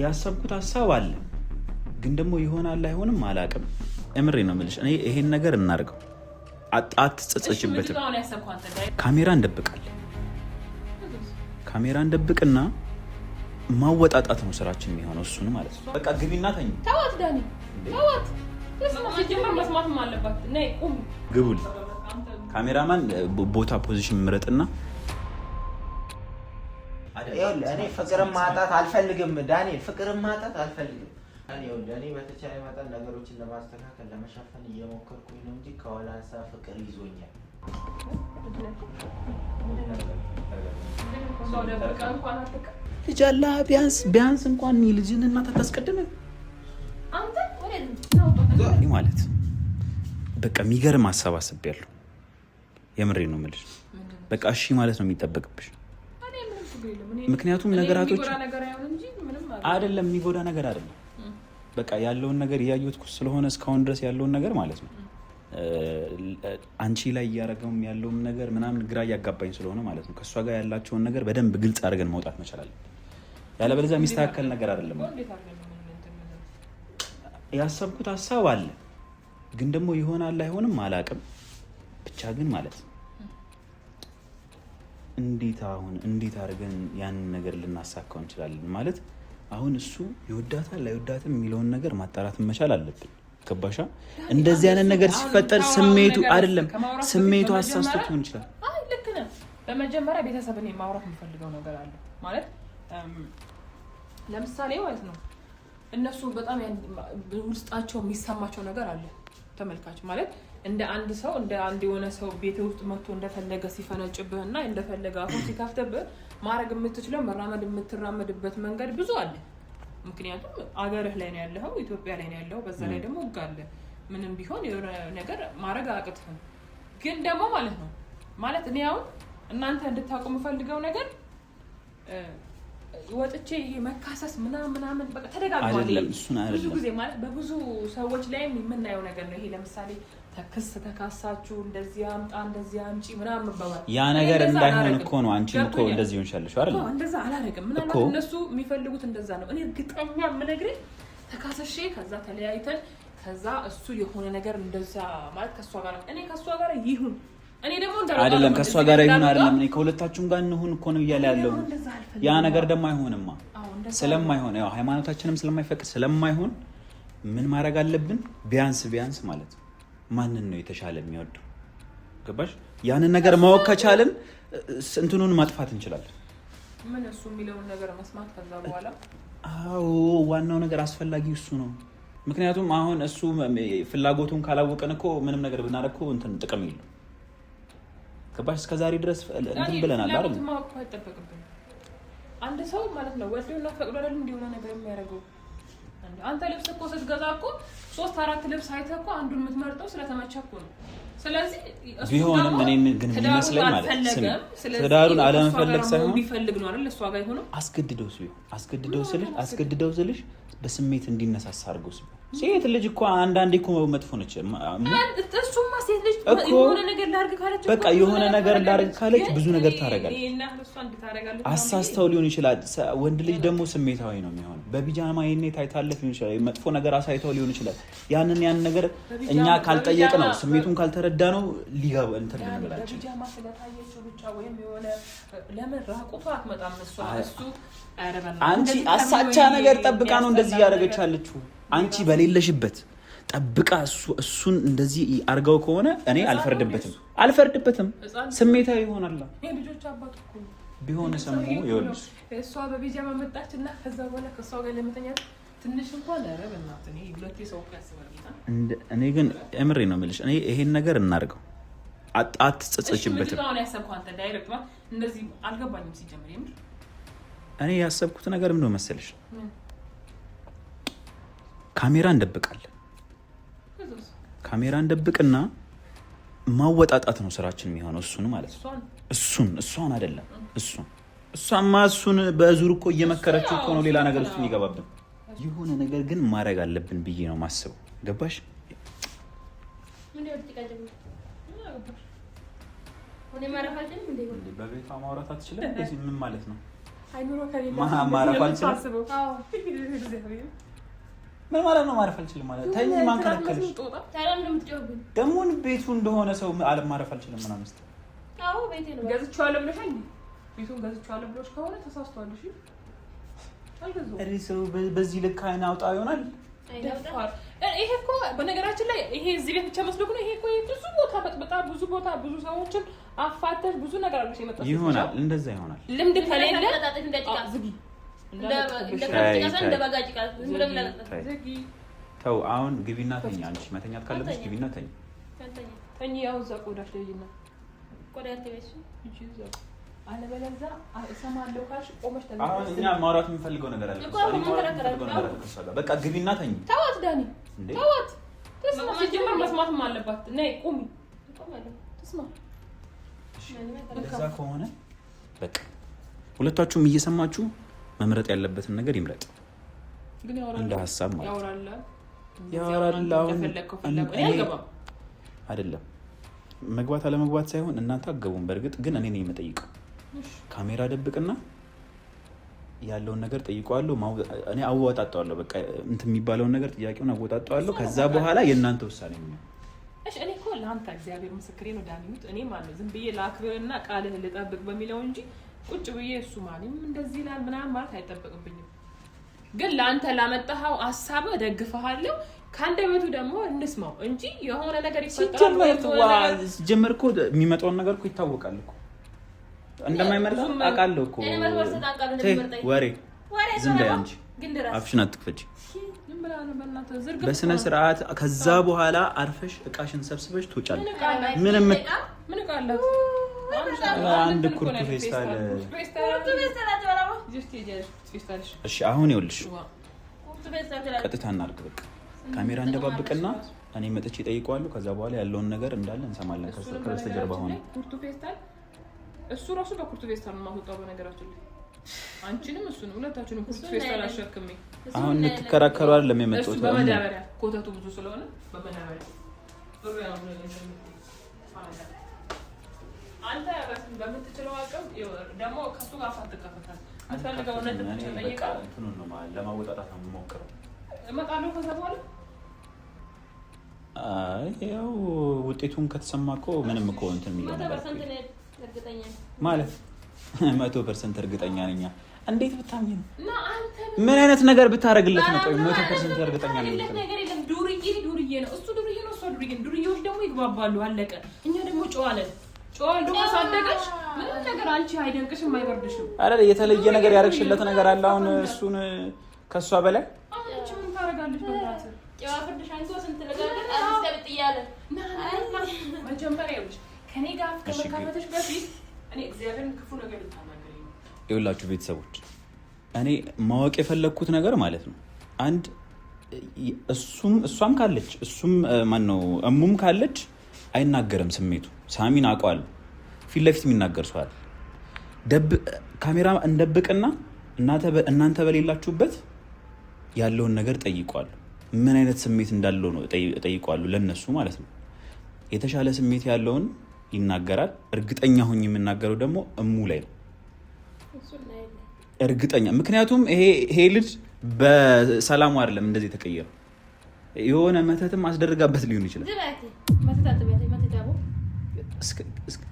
ያሰብኩት ሐሳብ አለ ግን ደግሞ ይሆናል አይሆንም አላቅም። እምሬ ነው የምልሽ። እኔ ይሄን ነገር እናርገው አትጸጸችበት። ካሜራ እንደብቃለን። ካሜራ እንደብቅና ማወጣጣት ነው ስራችን የሚሆነው እሱን ማለት ነው። በቃ ግቢና ተኝ። ተዋት ዳኒ ተዋት። መስማት አለባት። ነይ ቁም። ግቡል ካሜራማን ቦታ ፖዚሽን ምረጥና እኔ ፍቅርን ማጣት አልፈልግም ዳንኤል፣ ፍቅርን ማጣት አልፈልግም። እኔ በተቻለ መጠን ነገሮችን ለማስተካከል ለመሸፈን እየሞከርኩኝ ነው እንጂ ከወላንሳ ፍቅር ይዞኛል። ልጅ አለ ቢያንስ እንኳን ልጅን እናት አታስቀድምም አንተ ማለት በቃ የሚገርም አሰባሰብ ያለው የምሬ ነው የምልሽ። በቃ እሺ ማለት ነው የሚጠበቅብሽ። ምክንያቱም ነገራቶች አይደለም የሚጎዳ ነገር አይደለም። በቃ ያለውን ነገር እያየሁት ስለሆነ እስካሁን ድረስ ያለውን ነገር ማለት ነው አንቺ ላይ እያደረገውም ያለውን ነገር ምናምን ግራ እያጋባኝ ስለሆነ ማለት ነው ከእሷ ጋር ያላቸውን ነገር በደንብ ግልጽ አድርገን መውጣት መቻል አለብን። ያለበለዚያ የሚስተካከል ነገር አይደለም። ያሰብኩት ሐሳብ አለ ግን ደግሞ ይሆናል አይሆንም አላቅም። ብቻ ግን ማለት ነው እንዴት አድርገን ያንን ነገር ልናሳካው እንችላለን ማለት አሁን እሱ ይወዳታል አይወዳትም የሚለውን ነገር ማጣራት መቻል አለብን። ገባሻ? እንደዚህ አይነት ነገር ሲፈጠር ስሜቱ አይደለም ስሜቱ አሳስቶት ሊሆን ይችላል። አይ ልክ ነህ። በመጀመሪያ ቤተሰብን ማውራት የምፈልገው ነገር አለ ማለት ለምሳሌ ማለት ነው እነሱ በጣም ውስጣቸው የሚሰማቸው ነገር አለ። ተመልካች ማለት እንደ አንድ ሰው እንደ አንድ የሆነ ሰው ቤት ውስጥ መጥቶ እንደፈለገ ሲፈነጭብህና እንደፈለገ አሁን ሲካፍተብህ ማድረግ የምትችለው መራመድ የምትራመድበት መንገድ ብዙ አለ። ምክንያቱም አገርህ ላይ ነው ያለው፣ ኢትዮጵያ ላይ ነው ያለው። በዛ ላይ ደግሞ ህግ አለ። ምንም ቢሆን የሆነ ነገር ማድረግ አቅትህም ግን ደግሞ ማለት ነው ማለት እኔ አሁን እናንተ እንድታውቁ የምፈልገው ነገር ወጥቼ ይሄ መካሰስ ምናምን በቃ ተደጋግሟል። ብዙ ጊዜ ማለት በብዙ ሰዎች ላይም የምናየው ነገር ነው ይሄ። ለምሳሌ ተካሳችሁ እንደዚህ አምጣ እንደዚህ አምጪ ምናምን መባባል ያ ነገር እንዳይሆን እኮ ነው። አንቺ እኮ እንደዚህ ሆንሻለሽ አይደል? እንደዛ አላረግም። ምናልባት እነሱ የሚፈልጉት እንደዛ ነው። እኔ እርግጠኛ የምነግርህ ተካሰሼ ከዛ ተለያይተን ከዛ እሱ የሆነ ነገር እንደዛ ማለት ከሷ ጋር እኔ ከሷ ጋር ይሁን እኔ ደግሞ አይደለም ከሷ ጋር ይሁን አይደለም እኔ ከሁለታችሁም ጋር እንሁን እኮ ነው እያለ ያለው። ያ ነገር ደግሞ አይሆንማ ስለማይሆን ያው ሃይማኖታችንም ስለማይፈቅድ ስለማይሆን ምን ማድረግ አለብን? ቢያንስ ማለት ማንን ነው የተሻለ የሚወደው? ገባሽ? ያንን ነገር ማወቅ ከቻልን እንትኑን ማጥፋት እንችላለን። ምን እሱ የሚለውን ነገር መስማት ከዛ በኋላ አዎ ዋናው ነገር አስፈላጊው እሱ ነው። ምክንያቱም አሁን እሱ ፍላጎቱን ካላወቀን እኮ ምንም ነገር ብናደርግ እኮ እንትን ጥቅም የለውም። ገባሽ? እስከዛሬ ድረስ እንትን ብለናል አይደል? አንድ ሰው ማለት ነው ወደውና ፈቅዶ አይደል እንዲሆነ ነገር የሚያደርገው። አንተ ልብስ እኮ ስትገዛ እኮ 3-4 ልብስ አይተህ እኮ አንዱን የምትመርጠው ስለተመቸህ እኮ ነው። ስለዚህ ቢሆንም እኔ ግን የሚመስለኝ ማለት ትዳሩን አለመፈለግ ሳይሆን ቢፈልግ ነው አይደል እሷ ጋር ይሆነው አስገድደው ስልሽ በስሜት እንዲነሳሳ አድርገው ሲሆን ሴት ልጅ እኮ አንዳንዴ እኮ መጥፎ ነች። እሱማ ሴት ልጅ የሆነ ነገር ላድርግ ካለች በቃ የሆነ ነገር ላድርግ ካለች ብዙ ነገር ታደርጋለች። አሳስተው ሊሆን ይችላል። ወንድ ልጅ ደግሞ ስሜታዊ ነው የሚሆነው። በቢጃማ ይሄኔ ታይታለፍ ሊሆን ይችላል። መጥፎ ነገር አሳይተው ሊሆን ይችላል። ያን ነገር እኛ ካልጠየቅ ነው ስሜቱን ካልተረዳ ነው ሊገባ እንትን ልንላችሁ። በቢጃማ ስለታየችው ብቻ ወይም የሆነ ለምን ራቁቷ አትመጣም እሱ አንቺ አሳቻ ነገር ጠብቃ ነው እንደዚህ ያደረገች አለችው። አንቺ በሌለሽበት ጠብቃ እሱን እንደዚህ አርጋው ከሆነ እኔ አልፈርድበትም። ስሜታዊ ይሆናል። ልጆች አባት እኮ ቢሆን ሰሙ ይወልስ እሷ በቢጃማ መጣችና ከዛ በኋላ ከሷ ጋር ለመተኛት ትንሽ እንኳን አረበናት። እኔ ሁለቴ ሰው ያስባል። እኔ ግን እምሬ ነው የምልሽ። እኔ ይሄን ነገር እናርገው አትጸጸችበት። አሁን ያሰብኩት አንተ ዳይሬክት ማለት እንደዚህ አልገባኝም። ሲጀምር የምር እኔ ያሰብኩት ነገር ምን ነው መሰለሽ? ካሜራ እንደብቃለን። ካሜራ እንደብቅና ማወጣጣት ነው ስራችን የሚሆነው እሱን ማለት ነው። እሷን አይደለም እሷማ እሱን በዙር እኮ እየመከረችው እኮ ነው ሌላ ነገር ውስጥ የሚገባብን። የሆነ ነገር ግን ማድረግ አለብን ብዬ ነው ማስበው። ገባሽ? በቤቷ ማውራት አትችልም። ምን ማለት ነው? አይኑሮ ከሌለ ማረፍ አልችልም። ምን ማለት ነው ማረፍ አልችልም ማለት? ተኝ ማን ከለከለሽ? ደግሞ ቤቱ እንደሆነ ሰው ማረፍ አልችልም ምናምን ስትል አዎ ቤቴ ነው ገዝቼዋለሁ ብለሻል። ቤቱን ገዝቼዋለሁ ብሎሽ ከሆነ ተሳስቷል። እሺ አልገዛሁም። እሪ ሰው በዚህ ልክ አይን አውጣ ይሆናል። ይሄ እኮ በነገራችን ላይ ይሄ እዚህ ቤት ብቻ መስሎክ ነው። ይሄ እኮ ብዙ ቦታ በጣም ብዙ ቦታ ብዙ ሰዎችን አፋተሽ ብዙ ነገር አለሽ የመጣሽ ይሆናል። እንደዛ ይሆናል። ልምድ ከሌለ ዝጊ ተው። አሁን ግቢና ተኛ። አንቺ መተኛት ካለብሽ ግቢና ተኛ። ተኛ ያው እዛ ቆዳሽ ለይና ቆዳ ያተበሽ እቺ እዛ አለበለዚያ እሰማለሁ ካልሽ ቆመሽ ተኛ። አሁን እኛ ማውራት የምንፈልገው ነገር አለ። በቃ ግቢና ተኝ። ተዋት ዳኒ ተዋት። ተስማ ሲጀመር መስማትም አለባት። ነይ ቁሚ ተስማ። እዛ ከሆነ በቃ ሁለታችሁም እየሰማችሁ መምረጥ ያለበትን ነገር ይምረጥ። ግን ያወራል እንደ ሐሳብ ማለት ያወራል። አሁን አይደለም መግባት አለመግባት ሳይሆን እናንተ አገቡም። በእርግጥ ግን እኔ ነኝ የምጠይቀው። ካሜራ ደብቅና ያለውን ነገር ጠይቀዋለሁ። እኔ አወጣጣዋለሁ። በቃ እንትን የሚባለውን ነገር ጥያቄውን አወጣጣዋለሁ። ከዛ በኋላ የእናንተ ውሳኔ ነው። እሺ እኔ እኮ ለአንተ እግዚአብሔር ምስክሬ ነው ዳኒት። እኔ ማለት ዝም ብዬ ላክብርና ቃልህን ልጠብቅ በሚለው እንጂ ቁጭ ብዬ እሱ ማንም እንደዚህ ይላል ምናምን ማለት አይጠበቅብኝም። ግን ለአንተ ላመጣኸው ሐሳብ ደግፈሃለሁ። ከአንደበቱ ደግሞ እንስማው እንጂ የሆነ ነገር ይፈጠራል። ሲጀመር እኮ የሚመጣውን ነገር እኮ ይታወቃል እኮ እንደማይመርጥ አውቃለሁ እኮ። ወሬ ዝም በይ አንቺ፣ አፍሽን አትክፈቺ። በስነ ስርዓት ከዛ በኋላ አርፈሽ እቃሽን ሰብስበሽ ትወጫለሽ። ምንም አንድ ኩርቱ ፌስታል። እሺ አሁን ይኸውልሽ ቀጥታ እናድርግ። በቃ ካሜራ እንደባብቅና እኔ መጥቼ እጠይቀዋለሁ። ከዛ በኋላ ያለውን ነገር እንዳለ እንሰማለን። ከበስተጀርባ ሆነ ኩርቱ ፌስታል። እሱ ራሱ በኩርቱ ፌስታል ነው የማወጣው። በነገራችን ላይ አንቺንም እሱንም ሁለታችሁንም ኩርቱ ፌስታል አሸክሜ አሁን እንድትከራከሩ አይደለም የመጣሁት። በመዳበሪያ ኮተቱ ብዙ ስለሆነ በመዳበሪያ ብሩ ያው አንተ ራስን በምትችለው አቅም ደግሞ ከሱ ጋር አትከፈታል። አትፈልገው ነጥ ተጠይቃ እንትኑ ነው ማለት ለማወጣጣት ነው የምሞክረው። እመጣለሁ ከዛ በኋላ ያው ውጤቱን ከተሰማ እኮ ምንም እኮ እንትን የሚለው ማለት 100% እርግጠኛ ነኝ። እንዴት ብታምኝ ነው? ምን አይነት ነገር ብታረግለት ነው? ቆይ 100% እርግጠኛ ነኝ። ዱርዬ ነው እሱ፣ ዱርዬ ነው እሱ። ዱርዬዎች ደግሞ ይግባባሉ። አለቀ። እኛ ደግሞ ጨዋለን ጨዋል ደግሞ ሳደገች ምንም ነገር አንቺ አይደንቅሽም አይበርድሽም። አረ የተለየ ነገር ያረግሽለት ነገር አለ አሁን እሱን ከሷ በላይ አንቺ ምን ታረጋለሽ? በእናት ጨዋ ፍርድሽ አንተ ስንት ነገር አስቀብጥ ይያለ መጀመሪያ ይኸውልሽ ከኔ ጋር ከመካፈተሽ በፊት እኔ እግዚአብሔርን ክፉ ነገር ልታናገረኝ ነው። ይኸውላችሁ ቤተሰቦች እኔ ማወቅ የፈለኩት ነገር ማለት ነው አንድ እሷም ካለች እሱም ማን ነው እሙም ካለች አይናገርም ስሜቱ። ሳሚን አውቀዋለሁ። ፊት ለፊት የሚናገር ሰው አለ። ካሜራ እንደብቅና እናንተ በሌላችሁበት ያለውን ነገር ጠይቋለሁ። ምን አይነት ስሜት እንዳለው ነው ጠይቋለሁ። ለነሱ ማለት ነው የተሻለ ስሜት ያለውን ይናገራል። እርግጠኛ ሆኜ የምናገረው ደግሞ እሙ ላይ ነው። እርግጠኛ ምክንያቱም ይሄ ልጅ በሰላሙ አይደለም እንደዚህ ተቀየረ። የሆነ መተትም አስደርጋበት ሊሆን ይችላል።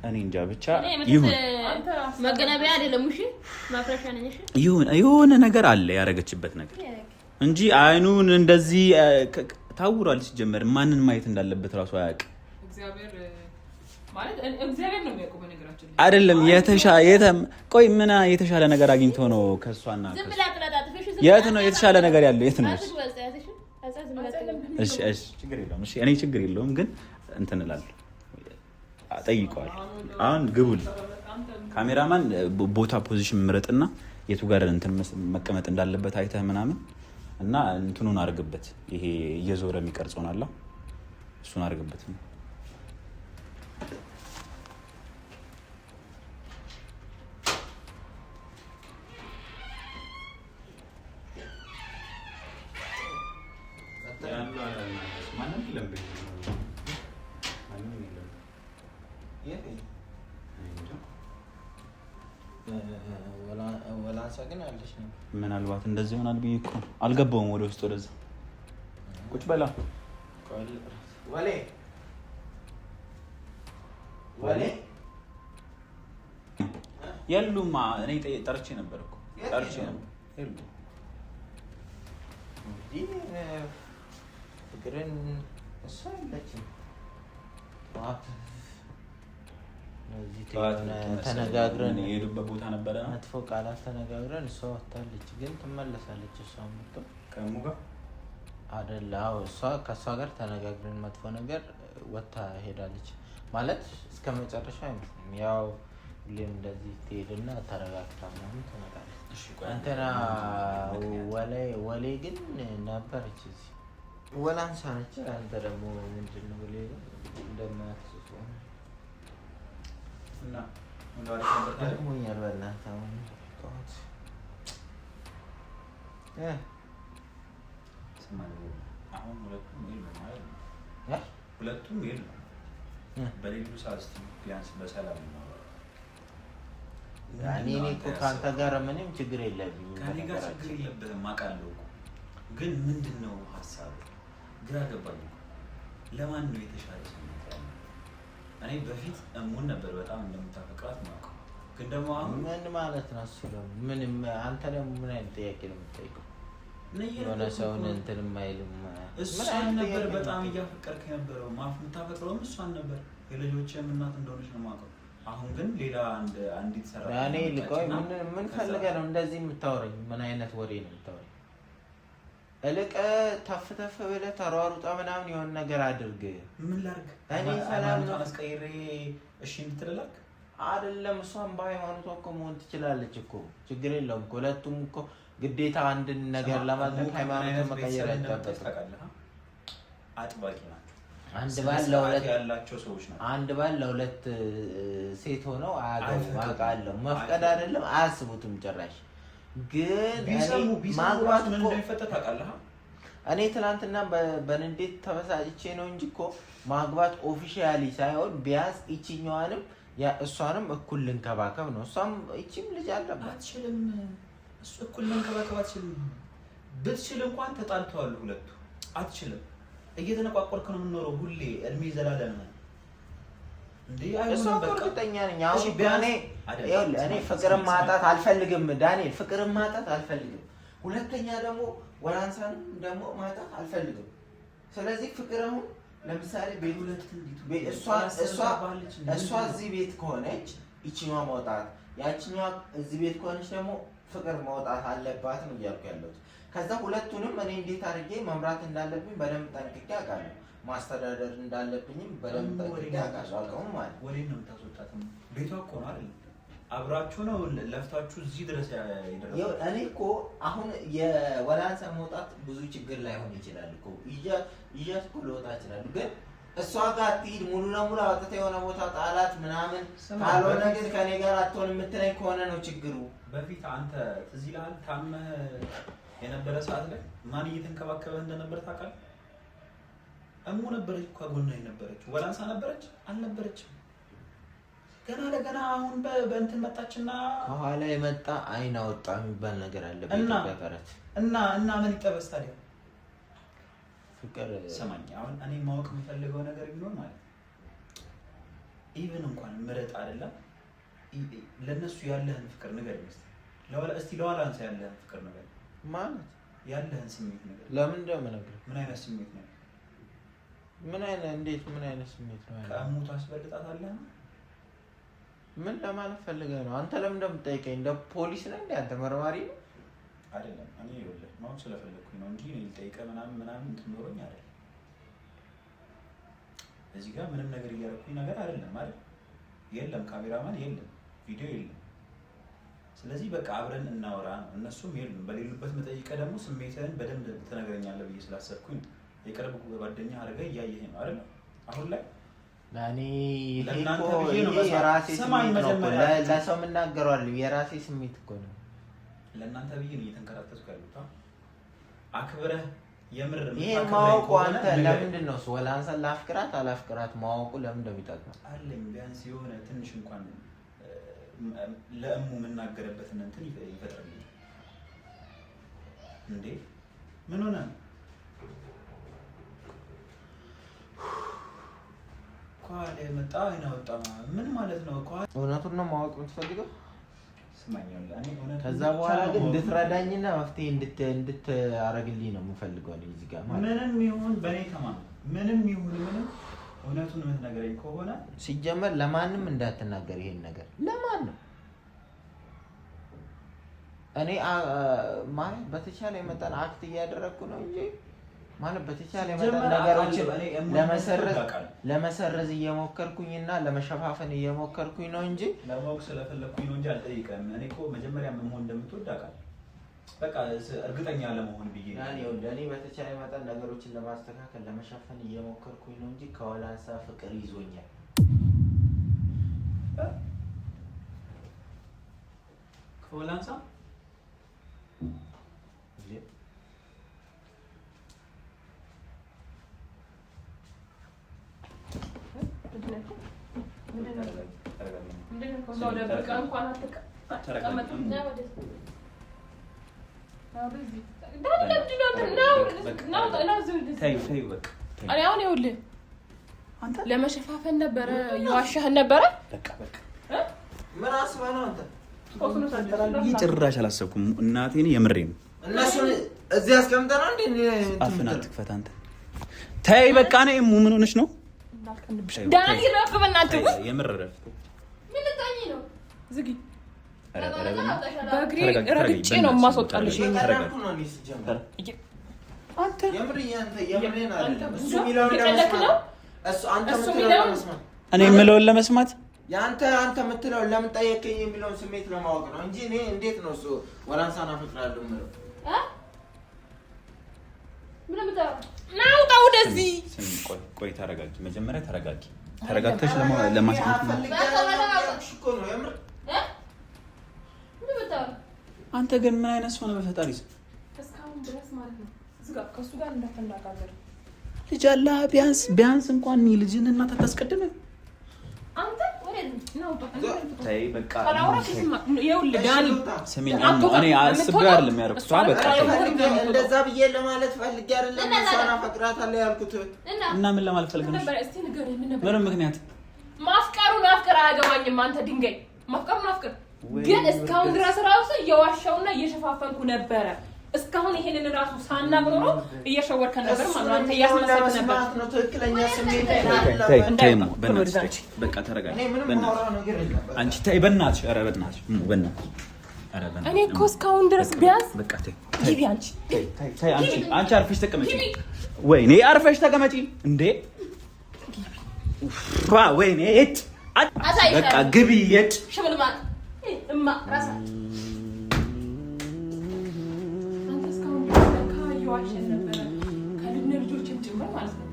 እኔ እንጃ ብቻ ይሁን መገናቢያ አይደለም። እሺ ማፍረሻ ነኝ። እሺ የሆነ ነገር አለ ያረገችበት ነገር እንጂ አይኑን እንደዚህ ታውሯል። ሲጀመር ማንን ማየት እንዳለበት ራሱ አያውቅም። እግዚአብሔር ማለት እግዚአብሔር ነው የሚያውቀው። በነገራችን ላይ አይደለም ቆይ ምን የተሻለ ነገር አግኝቶ ነው ከሷና የት ነው የተሻለ ነገር ያለው? የት ነው? እሺ ችግር የለውም። እሺ እኔ ችግር የለውም ግን እንትን እላለሁ ጠይቀዋል። አሁን ግቡል ካሜራማን ቦታ ፖዚሽን ምረጥና የቱ ጋር እንትን መቀመጥ እንዳለበት አይተህ ምናምን እና እንትኑን አድርግበት። ይሄ እየዞረ የሚቀርጸውን አለ እሱን አድርግበት። ወላንሳ ግን አለሽ ነው። ምናልባት እንደዚህ ይሆናል ብዬ እኮ አልገባውም ወደ ውስጥ ወደዛ ቁጭ በላ ወሌ ወሌ የሉማ እኔ ጠርቼ ነበር እኮ ጠርቼ ነበር የሉ ፍቅርን እሷ የለችም። ተነጋግረን የሄዱበት ቦታ ነበረ መጥፎ ቃላት ተነጋግረን እሷ ወታለች፣ ግን ትመለሳለች። እሷ መጥቶ ከሙ ጋር አይደለ? አዎ እሷ ከእሷ ጋር ተነጋግረን መጥፎ ነገር ወታ ሄዳለች ማለት እስከ መጨረሻ አይመስልም። ያው ሁሌም እንደዚህ ትሄድና ተረጋግታ ምናምን ትመጣለች። እንትና ወሌ ግን ነበረች እዚህ ወላንሳ ነች። አንተ ደግሞ ምንድን ነው ሌላ እንደማያስሱ እና ደክሞኛል። በእናትህ አሁን ጠዋት አሁን ሁለቱም የሉም። በሌሉ ሰዓት ቢያንስ በሰላም ነው። እኔ እኮ ከአንተ ጋር ምንም ችግር የለብኝም። ከእኔ ጋር ችግር የለብህም አውቃለሁ እኮ። ግን ምንድን ነው ሀሳብ ግራ ገባኝ። ለማን ነው የተሻለ ስሜት ያለው? እኔ በፊት እሙን ነበር በጣም እንደምታፈቅራት ማውቀው፣ ግን ደግሞ አሁን ምን ማለት ነው እሱ? ደግሞ ምንም አንተ ደግሞ ምን አይነት ጥያቄ ነው የምትጠይቀው? የሆነ ሰውን እንትን የማይልም እሷን ነበር በጣም እያፈቀርክ የነበረው። የምታፈቅረውም እሷን ነበር። የልጆችም እናት እንደሆነች ነው የማውቀው። አሁን ግን ሌላ አንዲት ሰራተኛ እኔ ልቆይ ምን ፈልገህ ነው እንደዚህ የምታወራኝ? ምን አይነት ወሬ ነው የምታወራኝ? እልቅ ተፍ ብለህ ተሯሩጣ ምናምን የሆነ ነገር አድርግ። ምን ላድርግ? እኔ ሰላም ነው አስቀይሬ እሺ እንድትልላክ አይደለም። እሷም በሃይማኖቷ እኮ መሆን ትችላለች እኮ፣ ችግር የለውም እኮ። ሁለቱም እኮ ግዴታ አንድን ነገር ለማድረግ ሃይማኖትን መቀየር አይጠበቅም። አጥባቂ ናቸው። አንድ ባል ለሁለት ሴት ሆነው አያገቡም። አውቃለሁ። መፍቀድ አይደለም አያስቡትም ጭራሽ። ግን ማግባት ምን እንደሚፈጠር ታውቃለህ? እኔ ትናንትና በንዴት ተበሳጭቼ ነው እንጂ እኮ ማግባት ኦፊሻሊ ሳይሆን ቢያንስ ይችኛዋንም እሷንም እኩል ልንከባከብ ነው። እሷም ይቺም ልጅ አለባት። አትችልም። እሱ እኩል ልንከባከብ አትችልም። ብትችል እንኳን ተጣልተዋል ሁለቱ። አትችልም። እየተነቋቆልክ ነው የምንኖረው ሁሌ እድሜ ዘላለም ነው እንዴ? አይሆንም። በቃ እርግጠኛ ነኝ። አሁን እኔ ፍቅርን ማጣት አልፈልግም ዳንኤል፣ ፍቅርን ማጣት አልፈልግም። ሁለተኛ ደግሞ ወላንሳን ደግሞ ማጣት አልፈልግም። ስለዚህ ፍቅር አሁን ለምሳሌ እሷ እዚህ ቤት ከሆነች ይችኛዋ መውጣት፣ ያችኛዋ እዚህ ቤት ከሆነች ደግሞ ፍቅር መውጣት አለባት ነው እያልኩ ያለሁት። ከዛ ሁለቱንም እኔ እንዴት አድርጌ መምራት እንዳለብኝ በደንብ ጠንቅቄ አውቃለሁ። ማስተዳደር እንዳለብኝም በደንብ ጠንቅቄ አውቃለሁ። አውቀውም ማለት ወዴት ነው የምታስወጣት? ቤቷ እኮ ነው አይደል? አብራችሁ ነው ለፍታችሁ እዚህ ድረስ ያደረሰው። እኔ እኮ አሁን የወላንሳ መውጣት ብዙ ችግር ላይሆን ይችላል እኮ ይያት እኮ ልወጣ ይችላል። ግን እሷ ጋር አትሂድ ሙሉ ለሙሉ አውጥተህ የሆነ ቦታ ጣላት ምናምን፣ ካልሆነ ግን ከኔ ጋር አትሆን የምትለኝ ከሆነ ነው ችግሩ። በፊት አንተ እዚህ ላይ ታመህ የነበረ ሰዓት ላይ ማን እየተንከባከበ እንደነበር ታውቃለህ? እሙ ነበረች እኮ ጎንህ የነበረችው። ወላንሳ ነበረች አልነበረችም? ገና ለገና አሁን በእንትን መጣችና ከኋላ የመጣ አይን አወጣ የሚባል ነገር አለ እና ምን ይጠበስ ታዲያ? ፍቅር ሰማኝ። አሁን እኔ ማወቅ የምፈልገው ነገር ቢሆን ማለት ኢቭን እንኳን ምረጥ አይደለም ለነሱ ያለህን ፍቅር ንገረኝ እስቲ ለወላንሳ ያለህን ፍቅር ንገረኝ ማለት ያለህን ስሜት ነገር ለምን እንደምነግርህ ምን አይነት ስሜት ነው? ምን አይነት ስሜት ነው? ከእሙ ታስበልጣታለህ? ምን ለማለት ፈልገህ ነው? አንተ ለምን እንደምትጠይቀኝ? እንደ ፖሊስ ነህ እንዴ? አንተ መርማሪ ነው አይደለም? እኔ ይኸውልህ ማወቅ ስለፈለኩኝ ነው እንጂ ልጠይቅህ ምናምን ትኖረኝ አይደለም። እዚህ ጋር ምንም ነገር እያደረኩኝ ነገር አይደለም አይደል? የለም ካሜራማን የለም፣ ቪዲዮ የለም። ስለዚህ በቃ አብረን እናወራ ነው። እነሱም የሉም። በሌሉበት መጠይቀህ ደግሞ ስሜትህን በደንብ ትነግረኛለህ ብዬ ስላሰብኩኝ የቅርብ ጓደኛ አድርገህ እያየኸኝ ነው አይደል? አሁን ላይ ለእኔ የራሴ ስሜት ነው። ለሰው የምናገረዋለሁ የራሴ ስሜት እኮ ነው። ለእናንተ ብዬ ነው እየተንከራተትኩ ያሉት። አክብረህ የምር ይሄ ማወቁ አንተ ለምንድን ነው ወላንሳን ላፍቅራት አላፍቅራት ማወቁ ለምን እንደሚጠቅመው አለኝ። ቢያንስ የሆነ ትንሽ እንኳን ለእሙ የምናገርበትን እንትን ይፈጥርልኝ። እንዴ ምን ሆነ? ኳል የመጣ አይናወጣ ምን ማለት ነው? ኳል እውነቱን ነው ማወቅ የምትፈልገው? ስማኛው ከዛ በኋላ ግን እንድትረዳኝና መፍትሄ እንድታረግልኝ ነው የምፈልገው። እዚህ ጋር ምንም ይሁን በኔ ተማም ምንም ይሁን ምንም እውነቱን የምትነግረኝ ከሆነ ሲጀመር ለማንም እንዳትናገር ይሄን ነገር ለማንም። እኔ ማለት በተቻለ መጠን አክት እያደረኩ ነው እንጂ ማለት በተቻለ መጠን ነገሮችን ለመሰረዝ እየሞከርኩኝና ለመሸፋፈን እየሞከርኩኝ ነው እንጂ ለማወቅ ስለፈለኩኝ ነው እንጂ አልጠይቀም። እኔ እኮ መጀመሪያ ምን መሆን እንደምትወድ አውቃለሁ። በቃ እርግጠኛ ለመሆን ብዬ እኔ በተቻለ መጠን ነገሮችን ለማስተካከል ለመሸፈን እየሞከርኩኝ ነው እንጂ ከወላንሳ ፍቅር ይዞኛል። ከወላንሳ ለመሸፋፈን ነበረ የዋሻህን ነበረ። ምን አስበህ ነው አንተ? ጭራሽ አላሰብኩም። እናቴን የምሬ ነው። እነሱን እዚህ አስቀምጠና እንዴ አፍናት ትክፈት አንተ። ተይ በቃ ነው። ምን ሆነሽ ነው? ዳኒ ረፍ በእናትህ የምር ረፍ። ምን ልታኝ ነው? ዝጊ በእግሬ ረግጬ ነው የማስወጣልሽ። አንተ የምሬን አይደለም እሱ የሚለውን ለመስማት እኔ የምለውን ለመስማት አንተ የምትለውን ለምን ጠየቀኝ የሚለውን ስሜት ለማወቅ ነው እንጂ እኔ እንዴት ነው እሱ ወላንሳና ፍቅራለሁ የምለው ናውጣ ወደዚህ። ቆይ ተረጋጊ፣ መጀመሪያ ተረጋጊ። ተረጋግተሽ ለማስማት ነው የምር። አንተ ግን ምን አይነት ሰው ነው? በፈጣሪ እስካሁን ድረስ ማለት ነው ከእሱ ጋር እንዳትነጋገር። ልጅ አላህ ቢያንስ እንኳን ልጅን እናት አታስቀድም። አንተ ተይ በቃ እኔ አስቤ አይደለም ያደረኩት። በቃ እንደዛ ብዬ ለማለት ፈልጌ አይደለም እሷን አፈቅራታለሁ ያልኩት። እና ምን ለማለት ፈልገህ ነው? ምንም ምክንያት ማፍቀሩን አፍቅር አያገባኝም። አንተ ድንጋይ ማፍቀሩን አፍቅር። ግን እስካሁን ድረስ ራሱ እየዋሻውና እየሸፋፈንኩ ነበረ። እስካሁን ይሄንን ራሱ ሳናግሮ ነው እየሸወርከን ነበር ማለት ነው። አንተ እያስመሰልክ ነበር ነው ትክክለኛ ስሜት አይደለም። በእናትሽ በቃ ተረጋጊ። አንቺ ተይ በእናትሽ። ኧረ በእናትሽ እኔ እኮ እስካሁን ድረስ ቢያንስ በቃ ተይ ግቢ። አንቺ አርፈሽ ተቀመጪ። ወይኔ አርፈሽ ተቀመጪ እንዴ! ወይኔ የት በቃ ግቢ። የት ሽምልማት እማ ራሳ ዋሸን ነበረ ከልጅ ልጆችም ጭምር ማለት ነው።